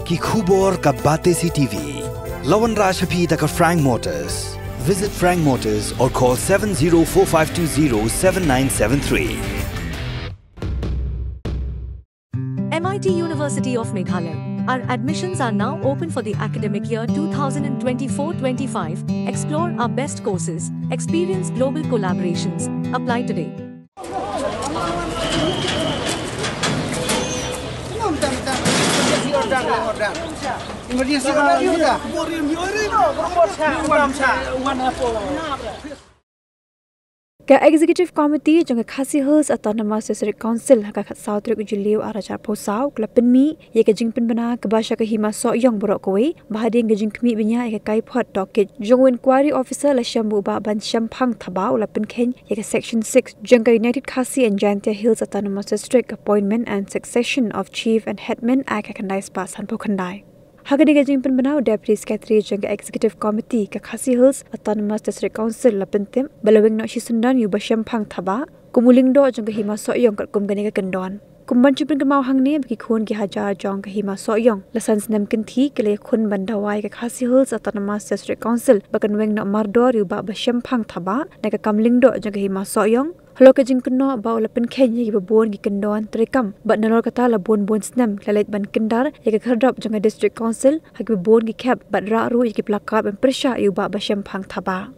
ki khubor ka Batesi TV. Lawan Rashapi da ka Frank Motors. Visit Frank Motors or call 7045207973. MIT University of Meghalaya. Our admissions are now open for the academic year 2024-25. Explore our best courses, experience global collaborations. Apply today. Ka Executive Committee jang Khasi Hills Autonomous District Council ka South Rik Jiliu araja posau kla penmi ye ka jingpin bana ka basha ka Hima Sohïong borok koi bahading ka jingkmi binya ye ka kai phot docket jong inquiry officer la shambu ba Bashemphang Thabah la penken ye ka section 6 jang ka United Khasi and Jantia Hills Autonomous District appointment and succession of chief and headman aka kanai spa san pokhandai. Hagani ka jingpin banau Deputy Secretary jang Executive Committee ka Khasi Hills Autonomous District Council la pentem balawing no Shisundan yu Bashemphang Thabah Lyngdoh jang ka Hima Sohïong kat kumgani ka kendon. Kumban chipin ka mau hang ni bagi khun ki hajar jang ka Hima Sohïong la sans nam kinthi ke le khun bandawai ka Khasi Hills Autonomous District Council bakan weng no mardor yu ba Bashemphang Thabah na ka kam Lyngdoh jang ka Hima Sohïong. Halo ka jing kuno ba la pen Kenya gi babon gi kendon trikam ba nalor kata la bon snam lalet ban kendar ya ka khardap jang district council hagi babon gi khap ba ra ru gi plakap en presha yu ba Bashemphang Thabah.